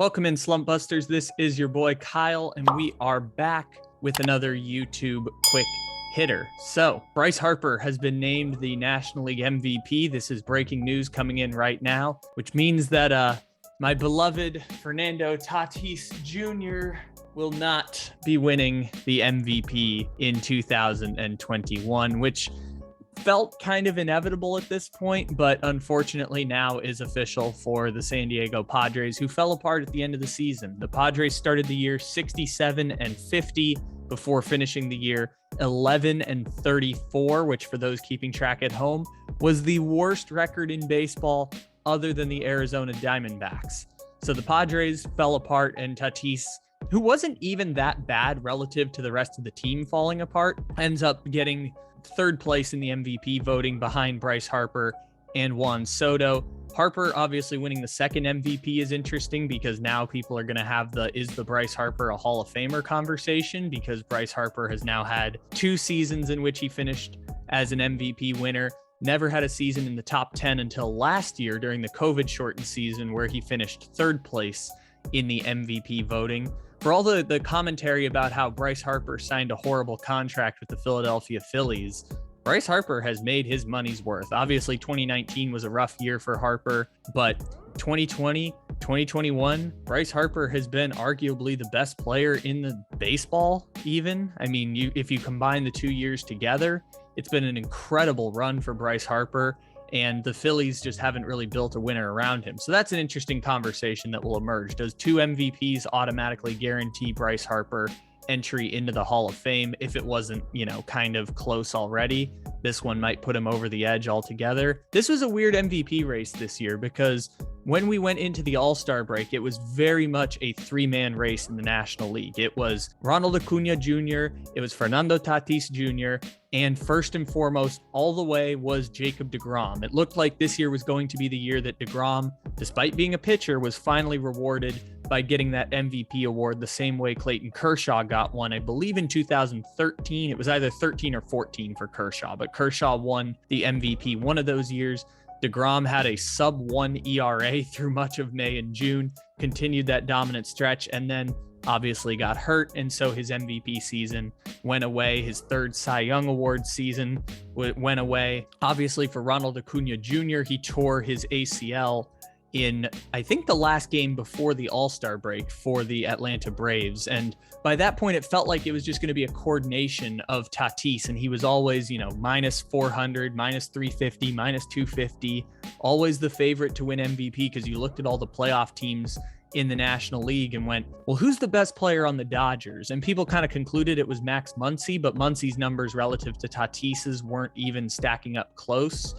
Welcome in, Slumpbusters. This is your boy Kyle, and we are back with another YouTube quick hitter. So, Bryce Harper has been named the National League MVP. This is breaking news coming in right now, which means that my beloved Fernando Tatis Jr. will not be winning the MVP in 2021, which felt kind of inevitable at this point, but unfortunately now is official for the San Diego Padres, who fell apart at the end of the season. The Padres started the year 67-50 before finishing the year 11-34, which for those keeping track at home was the worst record in baseball other than the Arizona Diamondbacks. So the Padres fell apart, and Tatis, who wasn't even that bad relative to the rest of the team falling apart, ends up getting third place in the MVP voting behind Bryce Harper and Juan Soto. Harper obviously winning the second MVP is interesting because now people are going to have is the Bryce Harper a Hall of Famer conversation, because Bryce Harper has now had 2 seasons in which he finished as an MVP winner. Never had a season in the top 10 until last year during the COVID shortened season, where he finished third place in the MVP voting. For all the commentary about how Bryce Harper signed a horrible contract with the Philadelphia Phillies, Bryce Harper has made his money's worth. Obviously, 2019 was a rough year for Harper, but 2020, 2021, Bryce Harper has been arguably the best player in the baseball even. I mean, if you combine the 2 years together, it's been an incredible run for Bryce Harper, and the Phillies just haven't really built a winner around him. So that's an interesting conversation that will emerge. Does 2 MVPs automatically guarantee Bryce Harper entry into the Hall of Fame? If it wasn't, kind of close already, this one might put him over the edge altogether. This was a weird MVP race this year because when we went into the All-Star break, it was very much a 3-man race in the National League. It was Ronald Acuna Jr., it was Fernando Tatis Jr., and first and foremost, all the way was Jacob deGrom. It looked like this year was going to be the year that deGrom, despite being a pitcher, was finally rewarded by getting that MVP award the same way Clayton Kershaw got one. I believe in 2013, it was either 13 or 14 for Kershaw, but Kershaw won the MVP one of those years. deGrom had a sub-1 ERA through much of May and June, continued that dominant stretch, and then obviously got hurt, and so his MVP season went away. His third Cy Young Award season went away. Obviously, for Ronald Acuna Jr., he tore his ACL in, I think, the last game before the All-Star break for the Atlanta Braves. And by that point, it felt like it was just going to be a coordination of Tatis. And he was always, minus 400, minus 350, minus 250, always the favorite to win MVP, because you looked at all the playoff teams in the National League and went, well, who's the best player on the Dodgers? And people kind of concluded it was Max Muncy, but Muncy's numbers relative to Tatis's weren't even stacking up close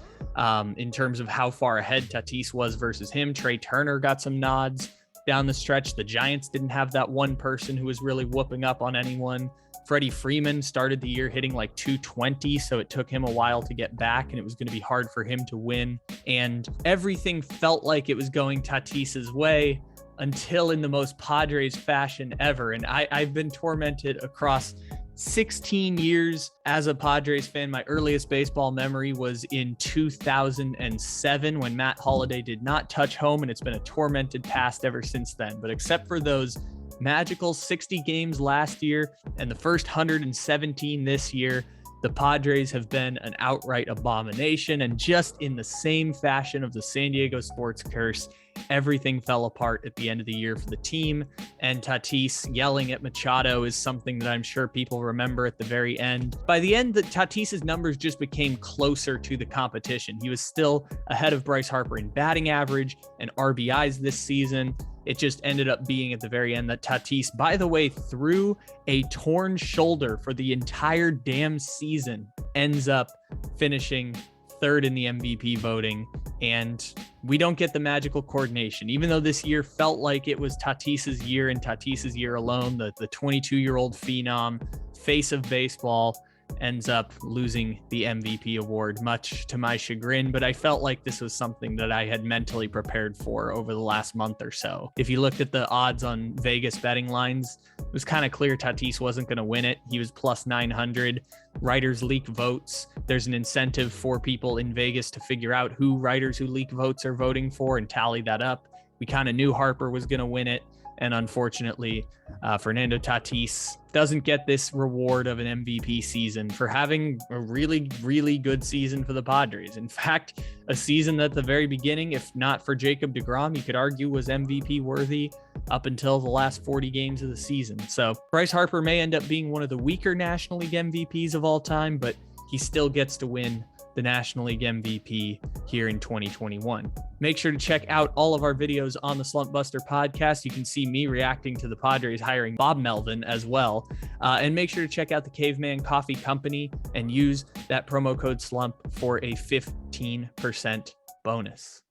in terms of how far ahead Tatis was versus him. Trey Turner got some nods down the stretch. The Giants didn't have that one person who was really whooping up on anyone. Freddie Freeman started the year hitting like 220, so it took him a while to get back, and it was going to be hard for him to win. And everything felt like it was going Tatis's way, until in the most Padres fashion ever. And I've been tormented across 16 years as a Padres fan. My earliest baseball memory was in 2007 when Matt Holliday did not touch home, and it's been a tormented past ever since then. But except for those magical 60 games last year and the first 117 this year, the Padres have been an outright abomination. And just in the same fashion of the San Diego sports curse, everything fell apart at the end of the year for the team. And Tatis yelling at Machado is something that I'm sure people remember at the very end. By the end, Tatis's numbers just became closer to the competition. He was still ahead of Bryce Harper in batting average and RBIs this season. It just ended up being at the very end that Tatis, by the way, through a torn shoulder for the entire damn season, ends up finishing third in the MVP voting. And we don't get the magical coordination, even though this year felt like it was Tatis's year and Tatis's year alone. The 22-year-old phenom, face of baseball, ends up losing the MVP award, much to my chagrin, but I felt like this was something that I had mentally prepared for over the last month or so. If you looked at the odds on Vegas betting lines, it was kind of clear Tatis wasn't going to win it. He was plus 900. Writers leak votes. There's an incentive for people in Vegas to figure out who writers who leak votes are voting for and tally that up. We kind of knew Harper was going to win it. And unfortunately, Fernando Tatis doesn't get this reward of an MVP season for having a really, really good season for the Padres. In fact, a season at the very beginning, if not for Jacob deGrom, you could argue was MVP worthy up until the last 40 games of the season. So Bryce Harper may end up being one of the weaker National League MVPs of all time, but he still gets to win the National League MVP here in 2021. Make sure to check out all of our videos on the Slumpbuster podcast. You can see me reacting to the Padres hiring Bob Melvin as well. And make sure to check out the Caveman Coffee Company and use that promo code SLUMP for a 15% bonus.